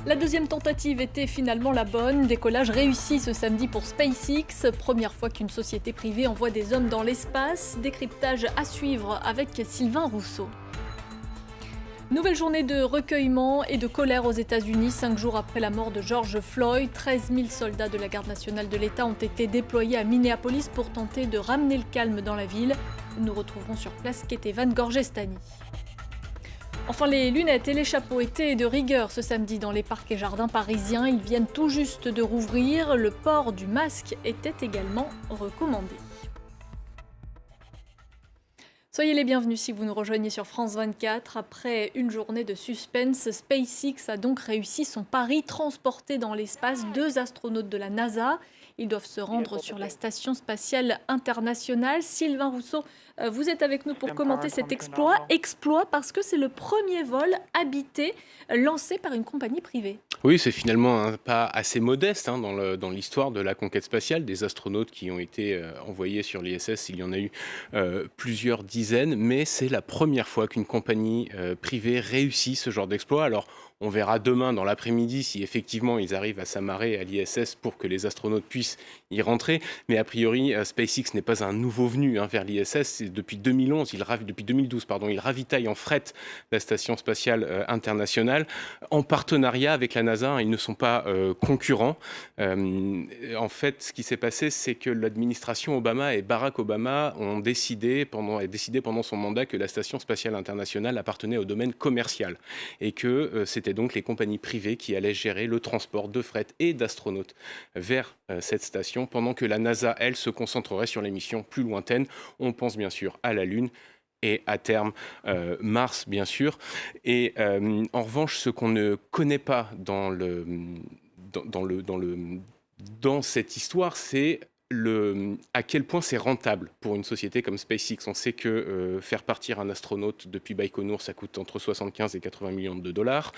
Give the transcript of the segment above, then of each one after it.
La deuxième tentative était finalement la bonne. Décollage réussi ce samedi pour SpaceX. Première fois qu'une société privée envoie des hommes dans l'espace. Décryptage à suivre avec Sylvain Rousseau. Nouvelle journée de recueillement et de colère aux États-Unis. 5 jours après la mort de George Floyd, 13 000 soldats de la Garde nationale de l'État ont été déployés à Minneapolis pour tenter de ramener le calme dans la ville. Nous retrouverons sur place Ketevan Gorgestani. Enfin, les lunettes et les chapeaux étaient de rigueur ce samedi dans les parcs et jardins parisiens. Ils viennent tout juste de rouvrir. Le port du masque était également recommandé. Soyez les bienvenus si vous nous rejoignez sur France 24. Après une journée de suspense, SpaceX a donc réussi son pari, transporter dans l'espace 2 astronautes de la NASA. Ils doivent se rendre sur la Station spatiale internationale. Sylvain Rousseau, vous êtes avec nous pour commenter cet exploit. Exploit parce que c'est le premier vol habité lancé par une compagnie privée. Oui, c'est finalement un pas assez modeste dans l'histoire de la conquête spatiale. Des astronautes qui ont été envoyés sur l'ISS, il y en a eu plusieurs dizaines, mais c'est la première fois qu'une compagnie privée réussit ce genre d'exploit. Alors, on verra demain dans l'après-midi si effectivement ils arrivent à s'amarrer à l'ISS pour que les astronautes puissent y rentrer. Mais a priori, SpaceX n'est pas un nouveau venu vers l'ISS. Depuis 2012, il ravitaille en fret la station spatiale internationale en partenariat avec la NASA. Ils ne sont pas concurrents. En fait, ce qui s'est passé, c'est que l'administration Obama et Barack Obama ont décidé pendant son mandat que la station spatiale internationale appartenait au domaine commercial et que c'était donc les compagnies privées qui allaient gérer le transport de fret et d'astronautes vers cette station, pendant que la NASA, elle, se concentrerait sur les missions plus lointaines. On pense bien sûr à la Lune et à terme Mars, bien sûr. Et en revanche, ce qu'on ne connaît pas dans cette histoire, c'est à quel point c'est rentable pour une société comme SpaceX. On sait que faire partir un astronaute depuis Baïkonour, ça coûte entre 75 et 80 millions de dollars.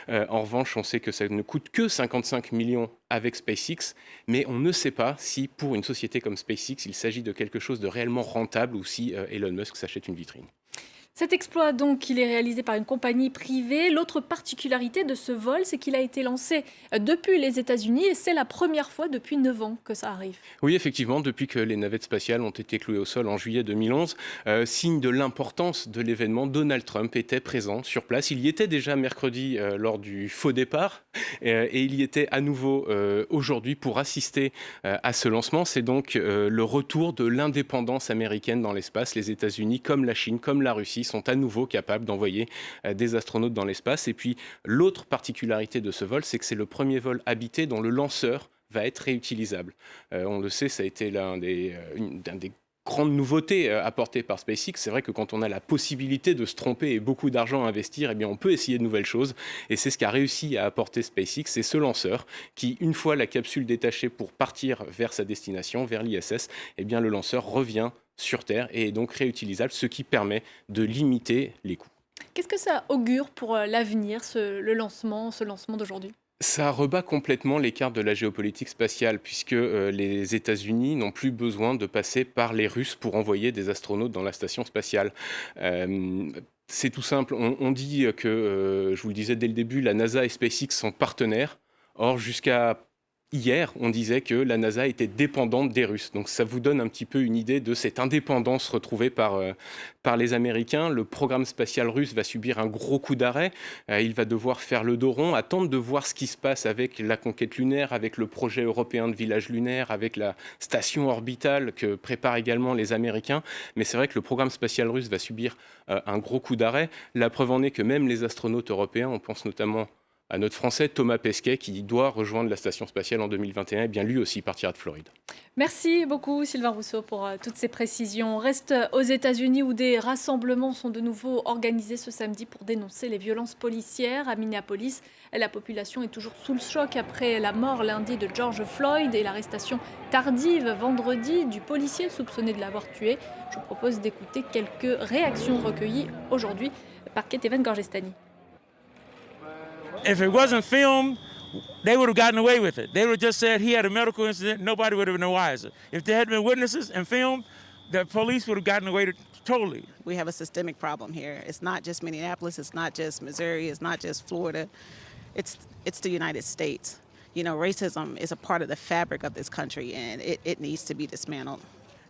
En revanche, on sait que ça ne coûte que 55 millions avec SpaceX, mais on ne sait pas si pour une société comme SpaceX, il s'agit de quelque chose de réellement rentable ou si Elon Musk s'achète une vitrine. Cet exploit, donc, il est réalisé par une compagnie privée. L'autre particularité de ce vol, c'est qu'il a été lancé depuis les États-Unis et c'est la première fois depuis 9 ans que ça arrive. Oui, effectivement, depuis que les navettes spatiales ont été clouées au sol en juillet 2011, signe de l'importance de l'événement, Donald Trump était présent sur place. Il y était déjà mercredi lors du faux départ et il y était à nouveau aujourd'hui pour assister à ce lancement. C'est donc le retour de l'indépendance américaine dans l'espace. Les États-Unis, comme la Chine, comme la Russie, sont à nouveau capables d'envoyer des astronautes dans l'espace. Et puis, l'autre particularité de ce vol, c'est que c'est le premier vol habité dont le lanceur va être réutilisable. On le sait, ça a été l'un des grandes nouveautés apportées par SpaceX. C'est vrai que quand on a la possibilité de se tromper et beaucoup d'argent à investir, eh bien on peut essayer de nouvelles choses. Et c'est ce qu'a réussi à apporter SpaceX, c'est ce lanceur qui, une fois la capsule détachée pour partir vers sa destination, vers l'ISS, eh bien le lanceur revient sur Terre et est donc réutilisable, ce qui permet de limiter les coûts. Qu'est-ce que ça augure pour l'avenir, ce lancement d'aujourd'hui ? Ça rebat complètement les cartes de la géopolitique spatiale, puisque les États-Unis n'ont plus besoin de passer par les Russes pour envoyer des astronautes dans la station spatiale. C'est tout simple. On dit que, je vous le disais dès le début, la NASA et SpaceX sont partenaires. Or, jusqu'à hier, on disait que la NASA était dépendante des Russes. Donc ça vous donne un petit peu une idée de cette indépendance retrouvée par les Américains. Le programme spatial russe va subir un gros coup d'arrêt. Il va devoir faire le dos rond, attendre de voir ce qui se passe avec la conquête lunaire, avec le projet européen de village lunaire, avec la station orbitale que préparent également les Américains. Mais c'est vrai que le programme spatial russe va subir un gros coup d'arrêt. La preuve en est que même les astronautes européens, on pense notamment à notre Français Thomas Pesquet, qui doit rejoindre la station spatiale en 2021, et bien lui aussi partira de Floride. Merci beaucoup Sylvain Rousseau pour toutes ces précisions. On reste aux États-Unis où des rassemblements sont de nouveau organisés ce samedi pour dénoncer les violences policières. À Minneapolis, la population est toujours sous le choc après la mort lundi de George Floyd et l'arrestation tardive vendredi du policier soupçonné de l'avoir tué. Je vous propose d'écouter quelques réactions recueillies aujourd'hui par Ketevan Gorgestani. If it wasn't filmed, they would have gotten away with it. They would have just said he had a medical incident. Nobody would have been the wiser. If there had been witnesses and filmed, the police would have gotten away totally. We have a systemic problem here. It's not just Minneapolis. It's not just Missouri. It's not just Florida. it's the United States. You know, racism is a part of the fabric of this country, and it needs to be dismantled.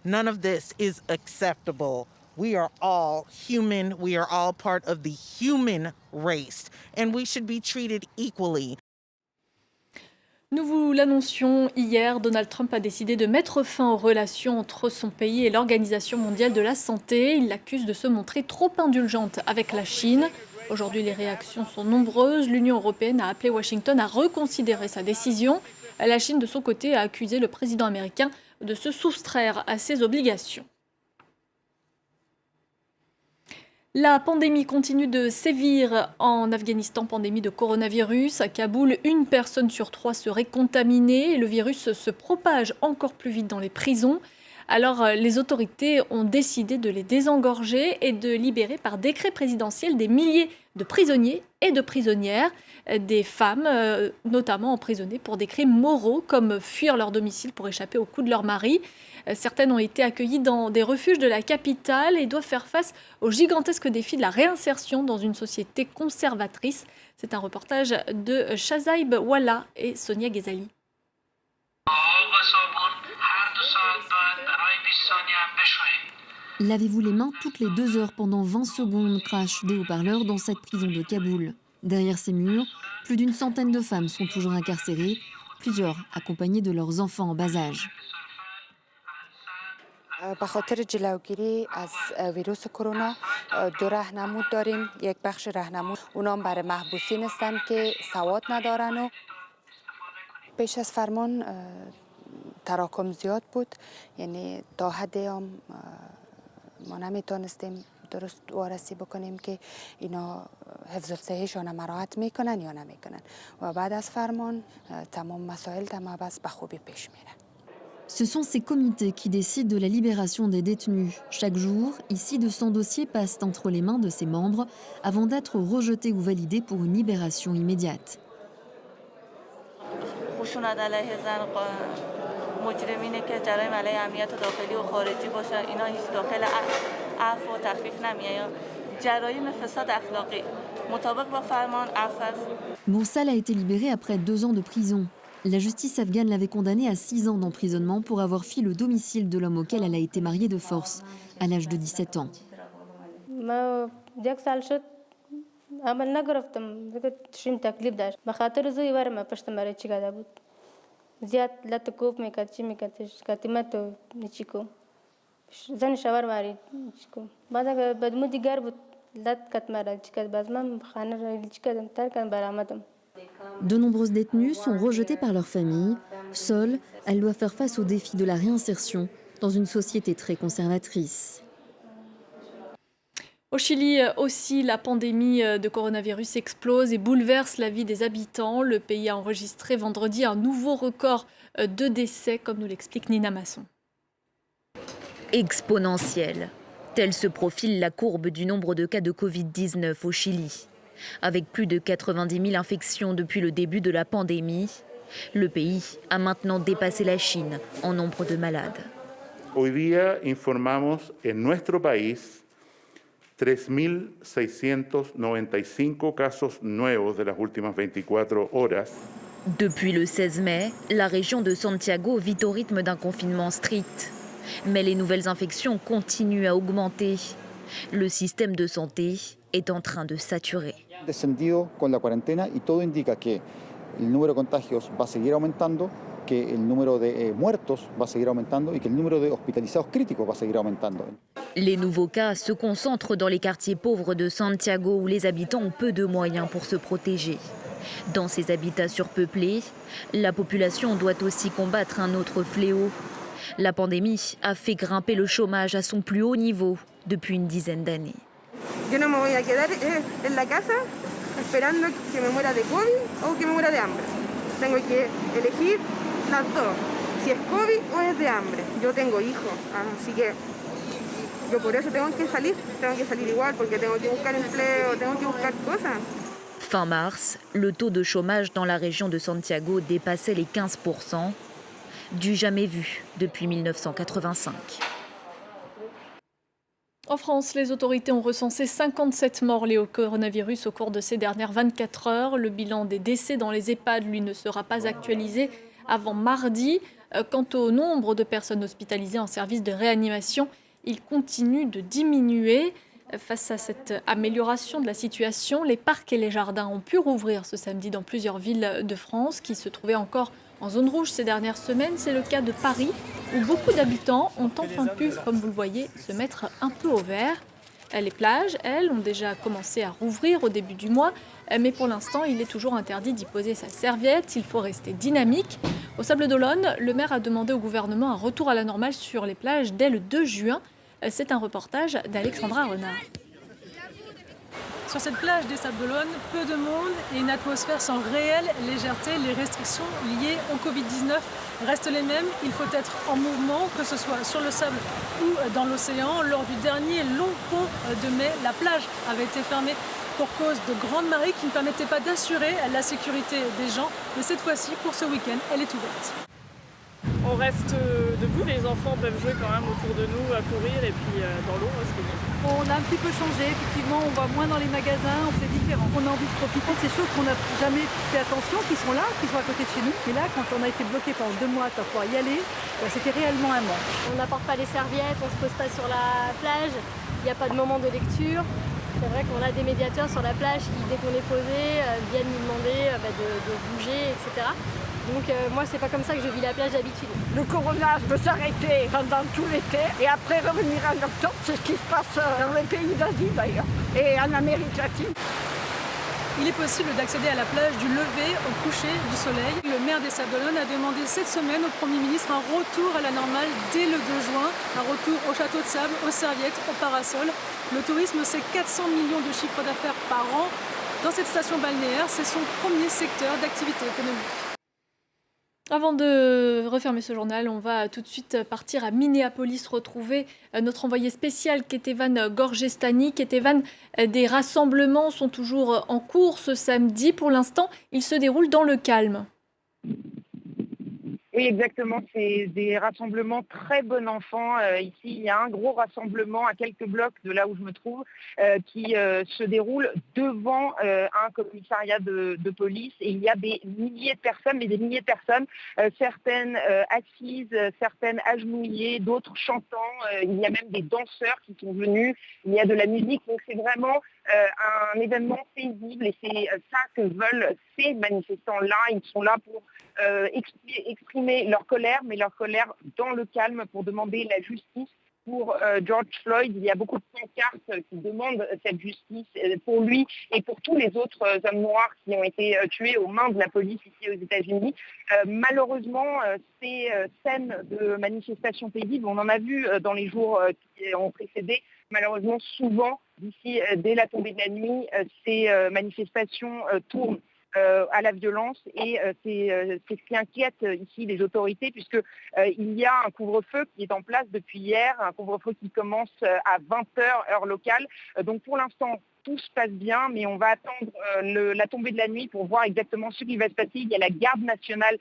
None of this is acceptable. We are all human. We are all part of the human race, and we should be treated equally. Nous vous l'annoncions hier, Donald Trump a décidé de mettre fin aux relations entre son pays et l'Organisation mondiale de la santé. Il l'accuse de se montrer trop indulgente avec la Chine. Aujourd'hui, les réactions sont nombreuses. L'Union européenne a appelé Washington à reconsidérer sa décision. La Chine, de son côté, a accusé le président américain de se soustraire à ses obligations. La pandémie continue de sévir en Afghanistan, pandémie de coronavirus. À Kaboul, 1 personne sur 3 serait contaminée et le virus se propage encore plus vite dans les prisons. Alors, les autorités ont décidé de les désengorger et de libérer par décret présidentiel des milliers de prisonniers et de prisonnières, des femmes notamment emprisonnées pour des crimes moraux comme fuir leur domicile pour échapper aux coups de leur mari. Certaines ont été accueillies dans des refuges de la capitale et doivent faire face au gigantesque défi de la réinsertion dans une société conservatrice. C'est un reportage de Shazaib Wallah et Sonia Ghezali. Lavez-vous les mains toutes les 2 heures pendant 20 secondes, crachent des haut-parleurs dans cette prison de Kaboul. Derrière ces murs, plus d'une centaine de femmes sont toujours incarcérées, plusieurs accompagnées de leurs enfants en bas âge. به خاطر جلوگیری از ویروس کرونا 2 راهنمود داریم. یک بخش راهنمود اونا هم برای محبوسین هستن که سواد ندارن و پیش از فرمان تراکم زیاد بود، یعنی تا حدی هم ما نمیتونستیم درست وارسی بکنیم که اینا حفظ الصحهشون مراعات میکنن یا نمیکنن و بعد از فرمان تمام مسائل تمام به خوبی پیش میره. Ce sont ces comités qui décident de la libération des détenus. Chaque jour, ici, 200 dossiers passent entre les mains de ses membres avant d'être rejetés ou validés pour une libération immédiate. Moursal a été libéré après 2 ans de prison. La justice afghane l'avait condamnée à 6 ans d'emprisonnement pour avoir fui le domicile de l'homme auquel elle a été mariée de force, à l'âge de 17 ans. De nombreuses détenues sont rejetées par leur famille. Seule, elle doit faire face au défi de la réinsertion dans une société très conservatrice. Au Chili aussi, la pandémie de coronavirus explose et bouleverse la vie des habitants. Le pays a enregistré vendredi un nouveau record de décès, comme nous l'explique Nina Masson. Exponentielle. Telle se profile la courbe du nombre de cas de Covid-19 au Chili. Avec plus de 90 000 infections depuis le début de la pandémie, le pays a maintenant dépassé la Chine en nombre de malades. Hoy día informamos en nuestro país 3.695 casos nuevos de las últimas 24 horas. Depuis le 16 mai, la région de Santiago vit au rythme d'un confinement strict. Mais les nouvelles infections continuent à augmenter. Le système de santé est en train de saturer. Descendido con la cuarentena y todo indica que el número de contagios va a seguir aumentando, que el número de muertos va a seguir aumentando y que el número de hospitalizados críticos va a seguir aumentando. Les nouveaux cas se concentrent dans les quartiers pauvres de Santiago où les habitants ont peu de moyens pour se protéger. Dans ces habitats surpeuplés, la population doit aussi combattre un autre fléau. La pandémie a fait grimper le chômage à son plus haut niveau depuis une dizaine d'années. Yo no me voy a quedar en la casa esperando que me muera de COVID o que me muera de hambre. Tengo que elegir las dos, si es COVID o es de hambre. Yo tengo hijos, así que yo por eso tengo que salir igual porque tengo que buscar empleo, tengo que buscar cosas. Fin mars, le taux de chômage dans la région de Santiago dépassait les 15%, du jamais vu depuis 1985. En France, les autorités ont recensé 57 morts liés au coronavirus au cours de ces dernières 24 heures. Le bilan des décès dans les EHPAD, lui, ne sera pas actualisé avant mardi. Quant au nombre de personnes hospitalisées en service de réanimation, il continue de diminuer. Face à cette amélioration de la situation, les parcs et les jardins ont pu rouvrir ce samedi dans plusieurs villes de France qui se trouvaient encore en zone rouge ces dernières semaines. C'est le cas de Paris, où beaucoup d'habitants ont enfin pu, comme vous le voyez, se mettre un peu au vert. Les plages, elles, ont déjà commencé à rouvrir au début du mois, mais pour l'instant, il est toujours interdit d'y poser sa serviette. Il faut rester dynamique. Au Sables-d'Olonne, le maire a demandé au gouvernement un retour à la normale sur les plages dès le 2 juin. C'est un reportage d'Alexandra Renard. Sur cette plage des Sables-d'Olonne, peu de monde et une atmosphère sans réelle légèreté. Les restrictions liées au Covid-19 restent les mêmes. Il faut être en mouvement, que ce soit sur le sable ou dans l'océan. Lors du dernier long pont de mai, la plage avait été fermée pour cause de grandes marées qui ne permettaient pas d'assurer la sécurité des gens. Mais cette fois-ci, pour ce week-end, elle est ouverte. On reste debout, les enfants peuvent jouer quand même autour de nous, à courir et puis dans l'eau, c'est bien. On a un petit peu changé, effectivement, on va moins dans les magasins, c'est différent. On a envie de profiter de ces choses qu'on n'a jamais fait attention, qui sont là, qui sont à côté de chez nous. Et là, quand on a été bloqué pendant 2 mois pour pouvoir y aller, c'était réellement un manque. On n'apporte pas les serviettes, on ne se pose pas sur la plage, il n'y a pas de moment de lecture. C'est vrai qu'on a des médiateurs sur la plage qui, dès qu'on est posé, viennent nous demander de bouger, etc. Donc moi, c'est pas comme ça que je vis la plage d'habitude. Le corona veut s'arrêter pendant tout l'été et après revenir en octobre, c'est ce qui se passe dans les pays d'Asie d'ailleurs et en Amérique latine. Il est possible d'accéder à la plage du lever au coucher du soleil. Le maire des Sables-d'Olonne a demandé cette semaine au Premier ministre un retour à la normale dès le 2 juin, un retour au château de sable, aux serviettes, aux parasols. Le tourisme, c'est 400 millions de chiffres d'affaires par an. Dans cette station balnéaire, c'est son premier secteur d'activité économique. Avant de refermer ce journal, on va tout de suite partir à Minneapolis, retrouver notre envoyé spécial Ketevan Gorgestani. Ketevan, des rassemblements sont toujours en cours ce samedi. Pour l'instant, ils se déroulent dans le calme. Oui, exactement. C'est des rassemblements très bon enfant. Ici, il y a un gros rassemblement à quelques blocs de là où je me trouve qui se déroule devant un commissariat de police. Et il y a des milliers de personnes, certaines assises, certaines agenouillées, d'autres chantant. Il y a même des danseurs qui sont venus. Il y a de la musique. Donc c'est vraiment un événement paisible et c'est ça que veulent ces manifestants-là. Ils sont là pour exprimer leur colère, mais leur colère dans le calme pour demander la justice pour George Floyd. Il y a beaucoup de pancartes qui demandent cette justice pour lui et pour tous les autres hommes noirs qui ont été tués aux mains de la police ici aux États-Unis. Malheureusement, ces scènes de manifestations paisibles, on en a vu dans les jours qui ont précédé. Malheureusement, souvent, d'ici dès la tombée de la nuit, ces manifestations tournent à la violence et c'est ce qui inquiète ici les autorités puisque il y a un couvre-feu qui est en place depuis hier, un couvre-feu qui commence à 20h heure locale. Donc pour l'instant, tout se passe bien, mais on va attendre la tombée de la nuit pour voir exactement ce qui va se passer. Il y a la garde nationale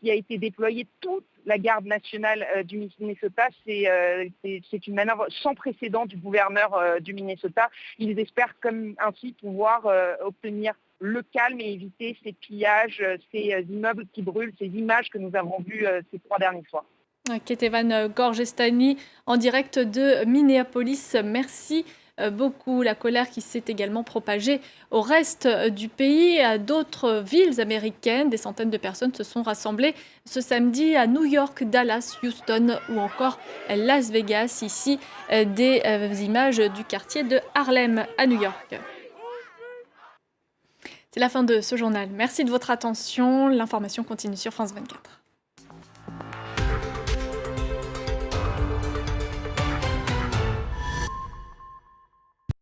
qui a été déployée, toute la garde nationale du Minnesota. C'est une manœuvre sans précédent du gouverneur du Minnesota. Ils espèrent comme ainsi pouvoir obtenir le calme et éviter ces pillages, ces immeubles qui brûlent, ces images que nous avons vues ces 3 derniers soirs. Ketevan Gorgestani en direct de Minneapolis. Merci beaucoup. La colère qui s'est également propagée au reste du pays, à d'autres villes américaines. Des centaines de personnes se sont rassemblées ce samedi à New York, Dallas, Houston ou encore Las Vegas. Ici, des images du quartier de Harlem à New York. C'est la fin de ce journal. Merci de votre attention. L'information continue sur France 24.